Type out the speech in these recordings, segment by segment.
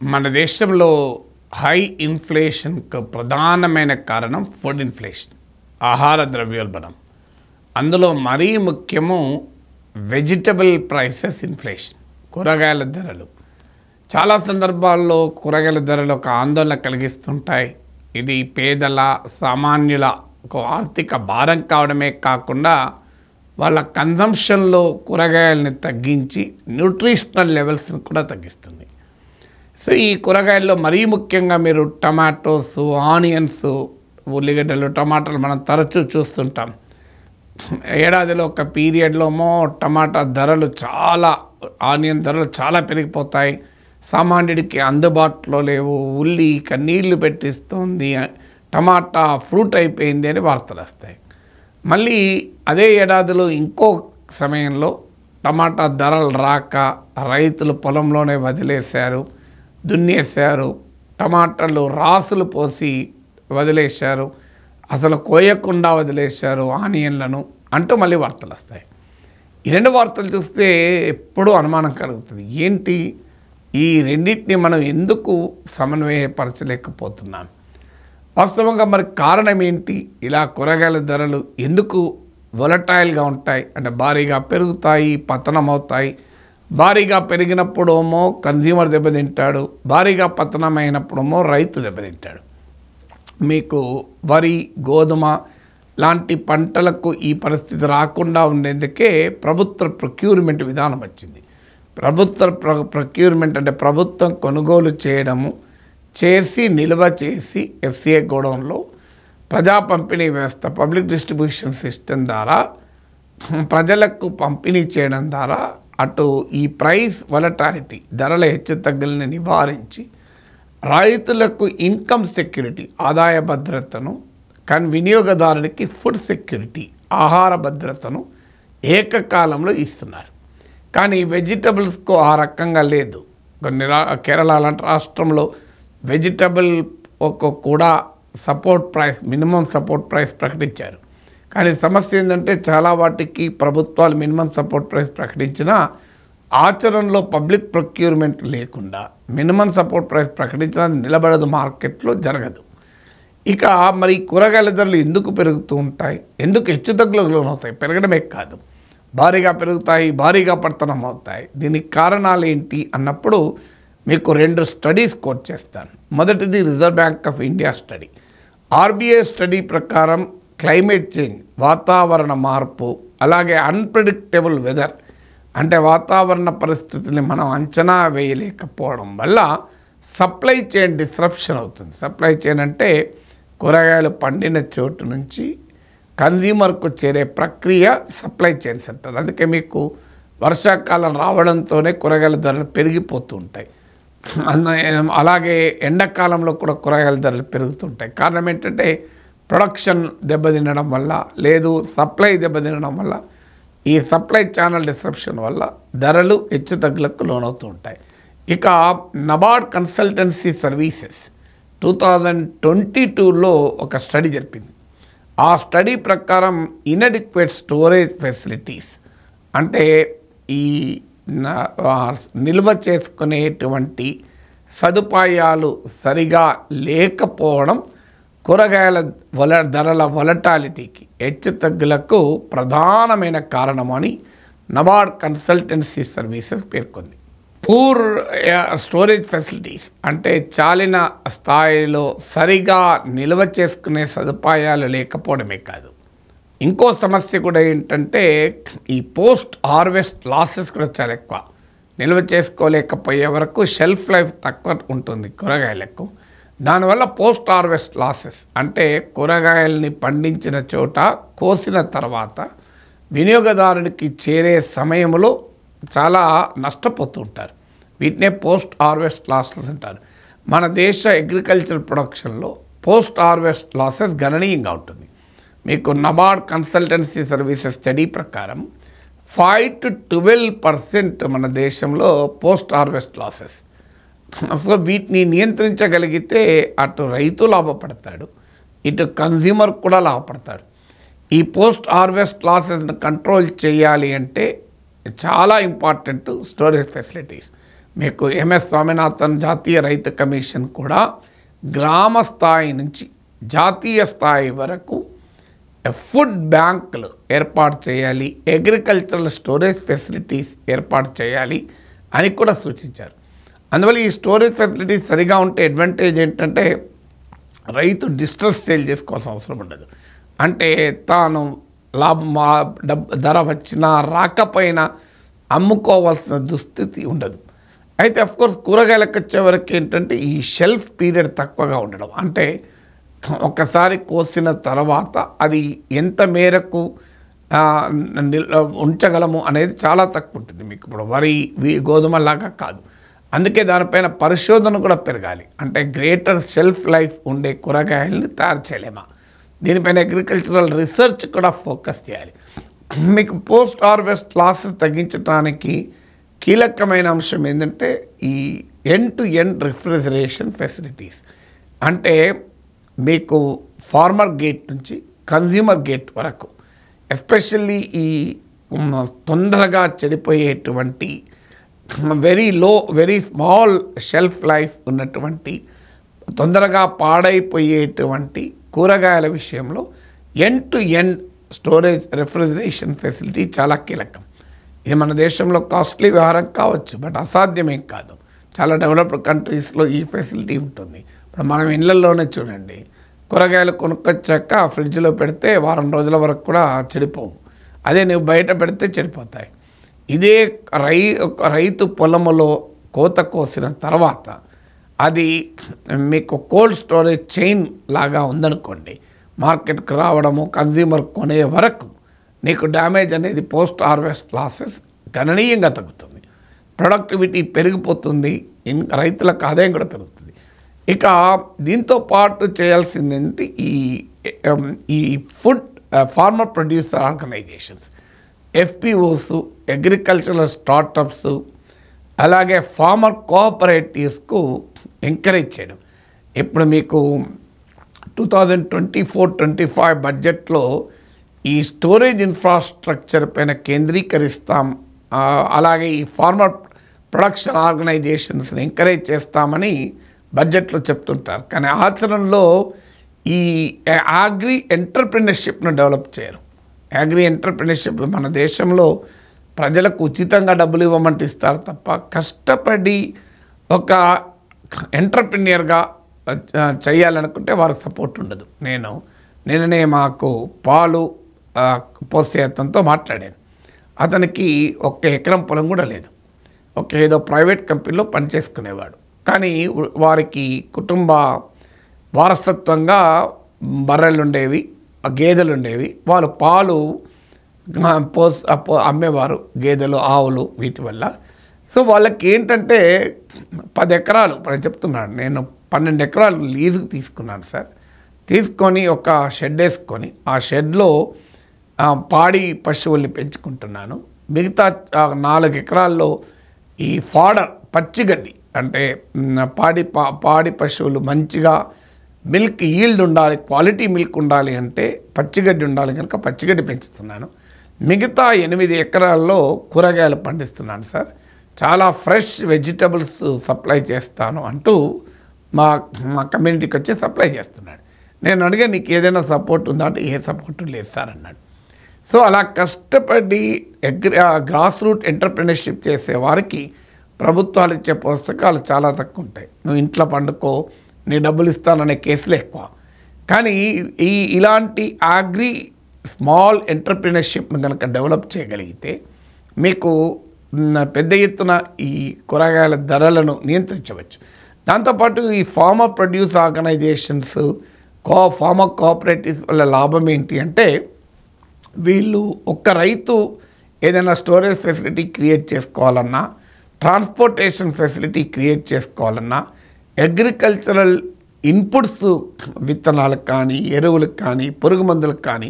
మన దేశంలో హై ఇన్ఫ్లేషన్కు ప్రధానమైన కారణం ఫుడ్ ఇన్ఫ్లేషన్, ఆహార ద్రవ్యోల్బణం. అందులో మరీ ముఖ్యము వెజిటబుల్ ప్రైసెస్ ఇన్ఫ్లేషన్, కూరగాయల ధరలు. చాలా సందర్భాల్లో కూరగాయల ధరలు ఒక ఆందోళన కలిగిస్తుంటాయి. ఇది పేదల సామాన్యులకు ఆర్థిక భారం కావడమే కాకుండా వాళ్ళ కన్జంప్షన్లో కూరగాయలని తగ్గించి న్యూట్రిషనల్ లెవెల్స్ని కూడా తగ్గిస్తుంది. సో ఈ కూరగాయల్లో మరీ ముఖ్యంగా మీరు టమాటోస్, ఆనియన్స్, ఉల్లిగడ్డలు, టమాటాలు మనం తరచూ చూస్తుంటాం. ఏడాదిలో ఒక పీరియడ్లో టమాటా ధరలు ఆనియన్ ధరలు చాలా పెరిగిపోతాయి. సామాన్యుడికి అందుబాటులో లేవు, ఉల్లి నీళ్లు పెట్టిస్తుంది, టమాటా ఫ్రూట్ అయిపోయింది అని వార్తలు వస్తాయి. మళ్ళీ అదే ఏడాదిలో ఇంకో సమయంలో టమాటా ధరలు రాక రైతులు పొలంలోనే వదిలేశారు, దున్నేశారు, టమాటాలు రాసులు పోసి వదిలేశారు, అసలు కోయకుండా వదిలేశారు ఆనియన్లను అంటూ మళ్ళీ వార్తలు వస్తాయి. ఈ రెండు వార్తలు చూస్తే ఎప్పుడూ అనుమానం కలుగుతుంది, ఏంటి ఈ రెండింటిని మనం ఎందుకు సమన్వయపరచలేకపోతున్నాం? వాస్తవంగా మరి కారణం ఏంటి? ఇలా కూరగాయల ధరలు ఎందుకు వొలటైల్గా ఉంటాయి? అంటే భారీగా పెరుగుతాయి, పతనం అవుతాయి. భారీగా పెరిగినప్పుడేమో కన్జ్యూమర్ దెబ్బతింటాడు, భారీగా పతనమైనప్పుడేమో రైతు దెబ్బతింటాడు. మీకు వరి, గోధుమ లాంటి పంటలకు ఈ పరిస్థితి రాకుండా ఉండేందుకే ప్రభుత్వ ప్రొక్యూర్మెంట్ విధానం వచ్చింది. ప్రభుత్వ ప్రొక్యూర్మెంట్ అంటే ప్రభుత్వం కొనుగోలు చేసి నిల్వ చేసి ఎఫ్సిఐ గోడౌన్లో ప్రజా పంపిణీ వ్యవస్థ, పబ్లిక్ డిస్ట్రిబ్యూషన్ సిస్టమ్ ద్వారా ప్రజలకు పంపిణీ చేయడం ద్వారా అటు ఈ ప్రైస్ వొలటాలిటీ, ధరల హెచ్చుతగ్గుల్ని నివారించి రైతులకు ఇన్కమ్ సెక్యూరిటీ, ఆదాయ భద్రతను, కానీ వినియోగదారునికి ఫుడ్ సెక్యూరిటీ, ఆహార భద్రతను ఏకకాలంలో ఇస్తున్నారు. కానీ వెజిటబుల్స్కు ఆ రకంగా లేదు. కేరళ లాంటి రాష్ట్రంలో వెజిటబుల్ కూడా support price, minimum support price ప్రకటించారు. కానీ సమస్య ఏంటంటే చాలా వాటికి ప్రభుత్వాలు మినిమం సపోర్ట్ ప్రైస్ ప్రకటించినా ఆచరణలో పబ్లిక్ ప్రొక్యూర్మెంట్ లేకుండా మినిమం సపోర్ట్ ప్రైస్ ప్రకటించినా నిలబడదు, మార్కెట్లో జరగదు. ఇక మరి కూరగాయల ధరలు ఎందుకు పెరుగుతూ ఉంటాయి? ఎందుకు హెచ్చుతగ్గులకు లోనవుతాయి? పెరగడమే కాదు, భారీగా పెరుగుతాయి, భారీగా పతనం అవుతాయి. దీనికి కారణాలు ఏంటి అన్నప్పుడు మీకు 2 స్టడీస్ కోట్ చేస్తాను. మొదటిది reserve bank of India study. RBI study ప్రకారం క్లైమేట్ చేంజ్, వాతావరణ మార్పు, అలాగే అన్ప్రెడిక్టబుల్ వెదర్ అంటే వాతావరణ పరిస్థితుల్ని మనం అంచనా వేయలేకపోవడం వల్ల సప్లై చైన్ డిస్రప్షన్ అవుతుంది. సప్లై చైన్ అంటే కూరగాయలు పండిన చోటు నుంచి కన్జ్యూమర్కు చేరే ప్రక్రియ సప్లై చైన్స్ అంటారు. అందుకే మీకు వర్షాకాలం రావడంతోనే కూరగాయల ధరలు పెరిగిపోతూ ఉంటాయి. అలాగే ఎండాకాలంలో కూడా కూరగాయల ధరలు పెరుగుతుంటాయి. కారణం ఏంటంటే ప్రొడక్షన్ దెబ్బతినడం వల్ల, లేదు సప్లై దెబ్బతినడం వల్ల, ఈ సప్లై ఛానల్ డిస్రప్షన్ వల్ల ధరలు హెచ్చుతగ్గులకు లోనవుతూ ఉంటాయి. ఇక నబార్డ్ కన్సల్టెన్సీ సర్వీసెస్ 2022లో ఒక స్టడీ జరిపింది. ఆ స్టడీ ప్రకారం ఇన్అడిక్వేట్ స్టోరేజ్ ఫెసిలిటీస్ అంటే ఈ నిల్వ చేసుకునేటువంటి సదుపాయాలు సరిగా లేకపోవడం కూరగాయల ధరల వొలటాలిటీకి, హెచ్చుతగ్గులకు ప్రధానమైన కారణమని నబార్డ్ కన్సల్టెన్సీ సర్వీసెస్ పేర్కొంది. పూర్ స్టోరేజ్ ఫెసిలిటీస్ అంటే చాలిన స్థాయిలో సరిగా నిల్వ చేసుకునే సదుపాయాలు లేకపోవడమే కాదు, ఇంకో సమస్య కూడా ఏంటంటే ఈ పోస్ట్ హార్వెస్ట్ లాసెస్ కూడా చాలా ఎక్కువ. నిల్వ చేసుకోలేకపోయే వరకు షెల్ఫ్ లైఫ్ తక్కువ ఉంటుంది కూరగాయలకు. దానివల్ల పోస్ట్ హార్వెస్ట్ లాసెస్ అంటే కూరగాయలని పండించిన చోట కోసిన తర్వాత వినియోగదారునికి చేరే సమయంలో చాలా నష్టపోతూ ఉంటారు. వీటినే పోస్ట్ హార్వెస్ట్ లాసెస్ అంటారు. మన దేశ అగ్రికల్చర్ ప్రొడక్షన్లో పోస్ట్ హార్వెస్ట్ లాసెస్ గణనీయంగా ఉంటుంది. మీకు నబార్డ్ కన్సల్టెన్సీ సర్వీసెస్ స్టడీ ప్రకారం 5 to 12% మన దేశంలో పోస్ట్ హార్వెస్ట్ లాసెస్. సో వీటిని నియంత్రించగలిగితే అటు రైతు లాభపడతాడు, ఇటు కన్జ్యూమర్ కూడా లాభపడతాడు. ఈ పోస్ట్ హార్వెస్ట్ లాసెస్ని కంట్రోల్ చేయాలి అంటే చాలా ఇంపార్టెంట్ స్టోరేజ్ ఫెసిలిటీస్. మీకు ఎంఎస్ స్వామినాథన్ జాతీయ రైతు కమిషన్ కూడా గ్రామ స్థాయి నుంచి జాతీయ స్థాయి వరకు ఫుడ్ బ్యాంకులు ఏర్పాటు చేయాలి, అగ్రికల్చరల్ స్టోరేజ్ ఫెసిలిటీస్ ఏర్పాటు చేయాలి అని కూడా సూచించారు. అందువల్ల ఈ స్టోరేజ్ ఫెసిలిటీస్ సరిగా ఉంటే అడ్వాంటేజ్ ఏంటంటే రైతు డిస్ట్రెస్ సేల్ చేసుకోవాల్సిన అవసరం ఉండదు. అంటే తాను ధర వచ్చినా రాకపోయినా అమ్ముకోవాల్సిన దుస్థితి ఉండదు. అయితే అఫ్కోర్స్ కూరగాయలకు వచ్చేవరకు ఏంటంటే ఈ షెల్ఫ్ పీరియడ్ తక్కువగా ఉండడం, అంటే ఒక్కసారి కోసిన తర్వాత అది ఎంత మేరకు ఉంచగలము అనేది చాలా తక్కువ ఉంటుంది. మీకు ఇప్పుడు వరి గోధుమలాగా కాదు. అందుకే దానిపైన పరిశోధన కూడా పెరగాలి. అంటే గ్రేటర్ షెల్ఫ్ లైఫ్ ఉండే కూరగాయలని తయారు చేయలేమా, దీనిపైన అగ్రికల్చరల్ రీసెర్చ్ కూడా ఫోకస్ చేయాలి. మీకు పోస్ట్ హార్వెస్ట్ లాసెస్ తగ్గించడానికి కీలకమైన అంశం ఏంటంటే ఈ end to end refrigeration facilities. అంటే మీకు ఫార్మర్ గేట్ నుంచి కన్జ్యూమర్ గేట్ వరకు, ఎస్పెషల్లీ ఈ తొందరగా చెడిపోయేటువంటి వెరీ స్మాల్ షెల్ఫ్ లైఫ్ ఉన్నటువంటి తొందరగా పాడైపోయేటువంటి కూరగాయల విషయంలో end to end storage refrigeration facility చాలా కీలకం. ఇది మన దేశంలో కాస్ట్లీ వ్యవహారం కావచ్చు, బట్ అసాధ్యమేం కాదు. చాలా డెవలప్డ్ కంట్రీస్లో ఈ ఫెసిలిటీ ఉంటుంది. ఇప్పుడు మనం ఇళ్లలోనే చూడండి, కూరగాయలు కొనుక్కొచ్చాక ఫ్రిడ్జ్లో పెడితే వారం రోజుల వరకు కూడా చెడిపోవు. అదే నువ్వు బయట పెడితే చెడిపోతాయి. ఇదే రైతు పొలములో కోత కోసిన తర్వాత అది మీకు కోల్డ్ స్టోరేజ్ చైన్ లాగా ఉందనుకోండి, మార్కెట్కి రావడము కన్జ్యూమర్ కొనే వరకు నీకు డ్యామేజ్ అనేది పోస్ట్ హార్వెస్ట్ లాసెస్ గణనీయంగా తగ్గుతుంది. ప్రొడక్టివిటీ పెరిగిపోతుంది, రైతులకు ఆదాయం కూడా పెరుగుతుంది. ఇక దీంతో పాటు చేయాల్సింది ఏంటి, ఈ food farmer producer organisations, FPOs, agricultural startups, అలాగే ఫార్మర్ కోఆపరేటివ్స్కు ఎంకరేజ్ చేయడం. ఇప్పుడు మీకు 2024-25 బడ్జెట్లో ఈ స్టోరేజ్ ఇన్ఫ్రాస్ట్రక్చర్ పైన కేంద్రీకరిస్తాం, అలాగే ఈ ఫార్మర్ ప్రొడక్షన్ ఆర్గనైజేషన్స్ని ఎంకరేజ్ చేస్తామని బడ్జెట్లో చెప్తుంటారు. కానీ ఆచరణలో ఈ అగ్రి ఎంటర్ప్రినర్షిప్ను డెవలప్ చేయరు. అగ్రి ఎంటర్ప్రినర్షిప్ మన దేశంలో ప్రజలకు ఉచితంగా డబ్బులు ఇవ్వమంటే ఇస్తారు తప్ప కష్టపడి ఒక ఎంటర్ప్రినియర్గా చేయాలనుకుంటే వారికి సపోర్ట్ ఉండదు. నిన్ననే మాకు పాలు పోసే అతనితో మాట్లాడాను. అతనికి 1 ఎకరం పొలం కూడా లేదు. ఏదో ప్రైవేట్ కంపెనీలో పనిచేసుకునేవాడు. కానీ వారికి కుటుంబ వారసత్వంగా బర్రెలు ఉండేవి, గేదెలు ఉండేవి. వాళ్ళు పాలు అమ్మేవారు, గేదెలు, ఆవులు వీటి వల్ల. సో వాళ్ళకి ఏంటంటే 10 ఎకరాలు నేను చెప్తున్నాను, నేను 12 ఎకరాలు లీజుకు తీసుకున్నాను సార్. తీసుకొని ఒక షెడ్ వేసుకొని ఆ షెడ్లో పాడి పశువుల్ని పెంచుకుంటున్నాను. మిగతా 4 ఎకరాల్లో ఈ ఫాడర్ పచ్చిగడ్డి, అంటే పాడి పశువులు మంచిగా మిల్క్ ఈల్డ్ ఉండాలి, క్వాలిటీ మిల్క్ ఉండాలి అంటే పచ్చిగడ్డి ఉండాలి కనుక పచ్చిగడ్డి పెంచుతున్నాను. మిగతా 8 ఎకరాల్లో కూరగాయలు పండిస్తున్నాను సార్. చాలా ఫ్రెష్ వెజిటబుల్స్ సప్లై చేస్తాను అంటూ మా కమ్యూనిటీకి వచ్చి సప్లై చేస్తున్నాడు. నేను అడిగా, నీకు ఏదైనా సపోర్ట్ ఉందా అంటే ఏ సపోర్టు లేదు సార్ అన్నాడు. సో అలా కష్టపడి గ్రాస్ రూట్ ఎంటర్ప్రినర్షిప్ చేసే వారికి ప్రభుత్వాలు ఇచ్చే పుస్తకాలు చాలా తక్కువ ఉంటాయి. నువ్వు ఇంట్లో పండుకో, నీ డబ్బులు ఇస్తాననే కేసులు ఎక్కువ. కానీ ఇలాంటి అగ్రి స్మాల్ ఎంటర్ప్రినర్షిప్ను కనుక డెవలప్ చేయగలిగితే మీకు పెద్ద ఎత్తున ఈ కూరగాయల ధరలను నియంత్రించవచ్చు. దాంతోపాటు ఈ farmer produce organisations, farmer cooperatives వల్ల లాభం ఏంటి అంటే, వీళ్ళు ఒక్క రైతు ఏదైనా స్టోరేజ్ ఫెసిలిటీ క్రియేట్ చేసుకోవాలన్నా, ట్రాన్స్పోర్టేషన్ ఫెసిలిటీ క్రియేట్ చేసుకోవాలన్నా, అగ్రికల్చరల్ ఇన్పుట్స్ విత్తనాలకు కానీ, ఎరువులకు కానీ, పురుగు మందులకు కానీ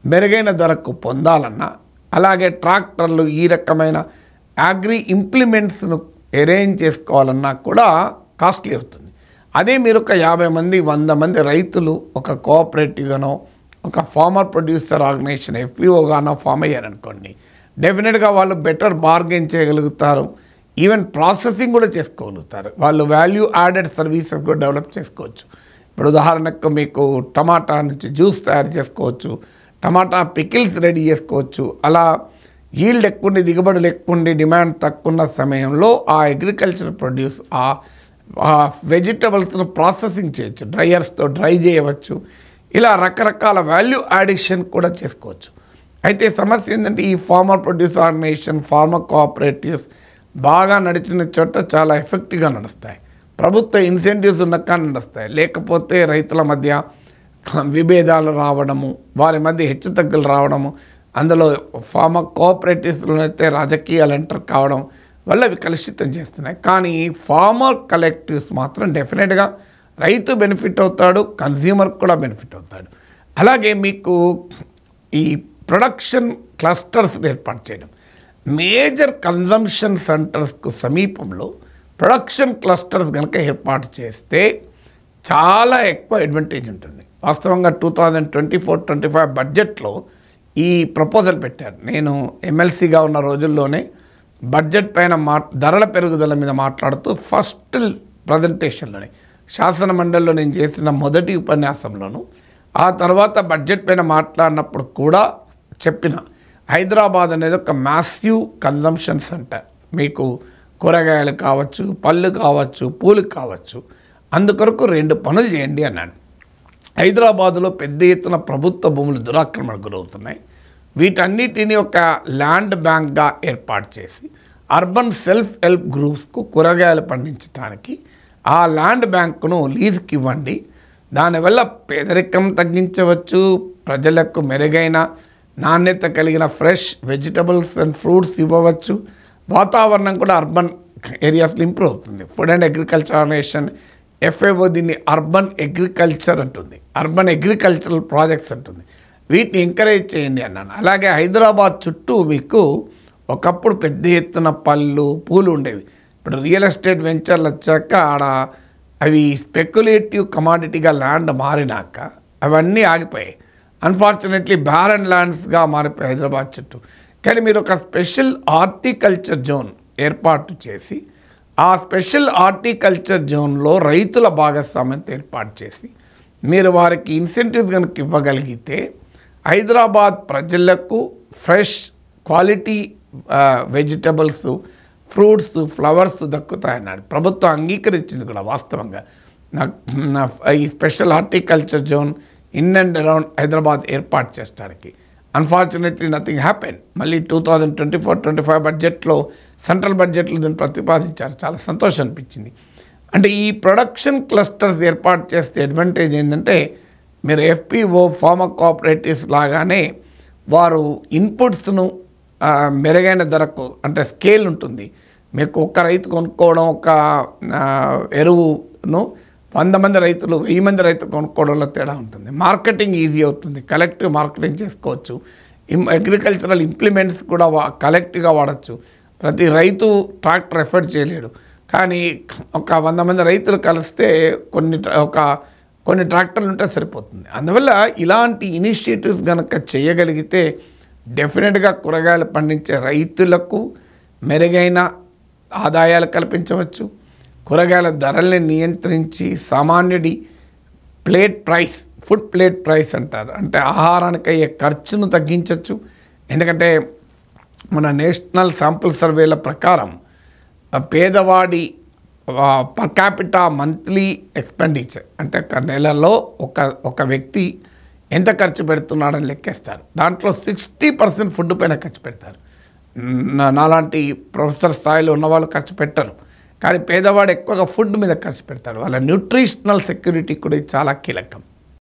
మెరుగైన ధరకు పొందాలన్నా, అలాగే ట్రాక్టర్లు, ఈ రకమైన అగ్రి ఇంప్లిమెంట్స్ను అరేంజ్ చేసుకోవాలన్నా కూడా కాస్ట్లీ అవుతుంది. అదే మీరు ఒక 50 మంది 100 మంది రైతులు ఒక కోఆపరేటివ్గానో ఒక ఫార్మర్ ప్రొడ్యూసర్ ఆర్గనైజేషన్ ఎఫ్పిఓగానో ఫామ్ అయ్యారనుకోండి, డెఫినెట్గా వాళ్ళు బెటర్ బార్గెన్ చేయగలుగుతారు. ఈవెన్ ప్రాసెసింగ్ కూడా చేసుకోగలుగుతారు. వాళ్ళు వాల్యూ యాడెడ్ సర్వీసెస్ కూడా డెవలప్ చేసుకోవచ్చు. ఇప్పుడు ఉదాహరణకు మీకు టమాటా నుంచి జ్యూస్ తయారు చేసుకోవచ్చు, టమాటా పికిల్స్ రెడీ చేసుకోవచ్చు. అలా ఈల్డ్ ఎక్కువ, దిగుబడులు ఎక్కువ, డిమాండ్ తక్కువ ఉన్న సమయంలో ఆ అగ్రికల్చర్ ప్రొడ్యూస్ ఆ వెజిటబుల్స్ను ప్రాసెసింగ్ చేయొచ్చు, డ్రైయర్స్తో డ్రై చేయవచ్చు. ఇలా రకరకాల వాల్యూ యాడిషన్ కూడా చేసుకోవచ్చు. అయితే సమస్య ఏంటంటే ఈ farmer produce organisation, farmer cooperatives బాగా నడిచిన చోట చాలా ఎఫెక్టివ్గా నడుస్తాయి. ప్రభుత్వ ఇన్సెంటివ్స్ ఉన్నక్క నడుస్తాయి. లేకపోతే రైతుల మధ్య విభేదాలు రావడము, వారి మధ్య హెచ్చుతగ్గులు రావడము, అందులో ఫార్మర్ కోఆపరేటివ్స్లో అయితే రాజకీయాలు ఎంటర్ కావడం వల్ల అవి కలుషితం చేస్తున్నాయి. కానీ ఫార్మర్ కలెక్టివ్స్ మాత్రం డెఫినెట్గా రైతు బెనిఫిట్ అవుతాడు, కన్జ్యూమర్ కూడా బెనిఫిట్ అవుతాడు. అలాగే మీకు ఈ ప్రొడక్షన్ క్లస్టర్స్ ఏర్పాటు చేయడం, మేజర్ కన్జంప్షన్ సెంటర్స్కు సమీపంలో ప్రొడక్షన్ క్లస్టర్స్ కనుక ఏర్పాటు చేస్తే చాలా ఎక్కువ అడ్వాంటేజ్ ఉంటుంది. వాస్తవంగా 2024-25 బడ్జెట్లో ఈ ప్రపోజల్ పెట్టారు. నేను ఎమ్మెల్సీగా ఉన్న రోజుల్లోనే బడ్జెట్ పైన ధరల పెరుగుదల మీద మాట్లాడుతూ ఫస్ట్ ప్రజెంటేషన్లోనే శాసన మండలిలో నేను చేసిన మొదటి ఉపన్యాసంలోను, ఆ తర్వాత బడ్జెట్ పైన మాట్లాడినప్పుడు కూడా చెప్పిన, హైదరాబాద్ అనేది ఒక మ్యాసివ్ కన్జంప్షన్ సెంటర్. మీకు కూరగాయలు కావచ్చు, పళ్ళు కావచ్చు, పూలు కావచ్చు, అందుకొరకు 2 పనులు చేయండి అన్నాడు. హైదరాబాదులో పెద్ద ఎత్తున ప్రభుత్వ భూములు దురాక్రమణకు గురవుతున్నాయి. వీటన్నిటిని ఒక ల్యాండ్ బ్యాంక్గా ఏర్పాటు చేసి అర్బన్ సెల్ఫ్ హెల్ప్ గ్రూప్స్కు కూరగాయలు పండించడానికి ఆ ల్యాండ్ బ్యాంకును లీజుకి ఇవ్వండి. దానివల్ల పేదరికం తగ్గించవచ్చు, ప్రజలకు మెరుగైన నాణ్యత కలిగిన ఫ్రెష్ వెజిటబుల్స్ అండ్ ఫ్రూట్స్ ఇవ్వవచ్చు. వాతావరణం కూడా అర్బన్ ఏరియాస్లో ఇంప్రూవ్ అవుతుంది. Food and agriculture organisation FAO దీన్ని అర్బన్ అగ్రికల్చర్ అంటుంది, అర్బన్ అగ్రికల్చరల్ ప్రాజెక్ట్స్ అంటుంది. వీటిని ఎంకరేజ్ చేయండి అన్నాను. అలాగే హైదరాబాద్ చుట్టూ మీకు ఒకప్పుడు పెద్ద ఎత్తున పళ్ళు, పూలు ఉండేవి. ఇప్పుడు రియల్ ఎస్టేట్ వెంచర్లు వచ్చాక ఆడ అవి స్పెక్యులేటివ్ కమాడిటీగా ల్యాండ్ మారినాక అవన్నీ ఆగిపోయాయి. అన్ఫార్చునేట్లీ బ్యారన్ ల్యాండ్స్గా మారిపోయాయి హైదరాబాద్ చుట్టూ. కానీ మీరు ఒక స్పెషల్ హార్టికల్చర్ జోన్ ఏర్పాటు చేసి ఆ స్పెషల్ హార్టికల్చర్ జోన్లో రైతుల భాగస్వామ్యంతో ఏర్పాటు చేసి మీరు వారికి ఇన్సెంటివ్స్ కనుక ఇవ్వగలిగితే హైదరాబాద్ ప్రజలకు fresh quality vegetables, fruits, flowers దక్కుతాయన్నాడు. ప్రభుత్వం అంగీకరించింది కూడా వాస్తవంగా. ఈ special horticulture zone in and around Hyderabad ఏర్పాటు చేయడానికి. Unfortunately nothing happen. మళ్ళీ 2024-25 బడ్జెట్లో, సెంట్రల్ బడ్జెట్లో దీన్ని ప్రతిపాదించారు. చాలా సంతోషం అనిపించింది. అంటే ఈ ప్రొడక్షన్ క్లస్టర్స్ ఏర్పాటు చేస్తే అడ్వాంటేజ్ ఏంటంటే మీరు FPO ఫార్మర్ కోఆపరేటివ్స్ లాగానే వారు ఇన్పుట్స్ను మెరుగైన ధరకు, అంటే స్కేల్ ఉంటుంది. మీకు ఒక్క రైతు కొనుక్కోవడం, ఒక ఎరువును 100 మంది రైతులు, 1000 మంది రైతులు కొనుక్కోవడంలో తేడా ఉంటుంది. మార్కెటింగ్ ఈజీ అవుతుంది, కలెక్టివ్ మార్కెటింగ్ చేసుకోవచ్చు. అగ్రికల్చరల్ ఇంప్లిమెంట్స్ కూడా కలెక్టివ్గా వాడచ్చు. ప్రతి రైతు ట్రాక్టర్ ఎఫర్ట్ చేయలేడు, కానీ ఒక 100 మంది రైతులు కలిస్తే కొన్ని ట్రాక్టర్లు ఉంటే సరిపోతుంది. అందువల్ల ఇలాంటి ఇనిషియేటివ్స్ కనుక చేయగలిగితే డెఫినెట్గా కూరగాయలు పండించే రైతులకు మెరుగైన ఆదాయాలు కల్పించవచ్చు. కూరగాయల ధరల్ని నియంత్రించి సామాన్యుడి ఫుడ్ ప్లేట్ ప్రైస్ అంటారు, అంటే ఆహారానికి అయ్యే ఖర్చును తగ్గించవచ్చు. ఎందుకంటే మన నేషనల్ శాంపుల్ సర్వేల ప్రకారం పేదవాడి పర్ క్యాపిటా మంత్లీ ఎక్స్పెండిచర్, అంటే ఒక నెలలో ఒక వ్యక్తి ఎంత ఖర్చు పెడుతున్నాడని లెక్కేస్తారు. దాంట్లో 60% ఫుడ్ పైన ఖర్చు పెడతారు. నాలాంటి ప్రొఫెసర్ స్థాయిలో ఉన్నవాళ్ళు ఖర్చు పెట్టరు, కానీ పేదవాడు ఎక్కువగా ఫుడ్ మీద ఖర్చు పెడతాడు. వాళ్ళ న్యూట్రిషనల్ సెక్యూరిటీ కూడా చాలా కీలకం.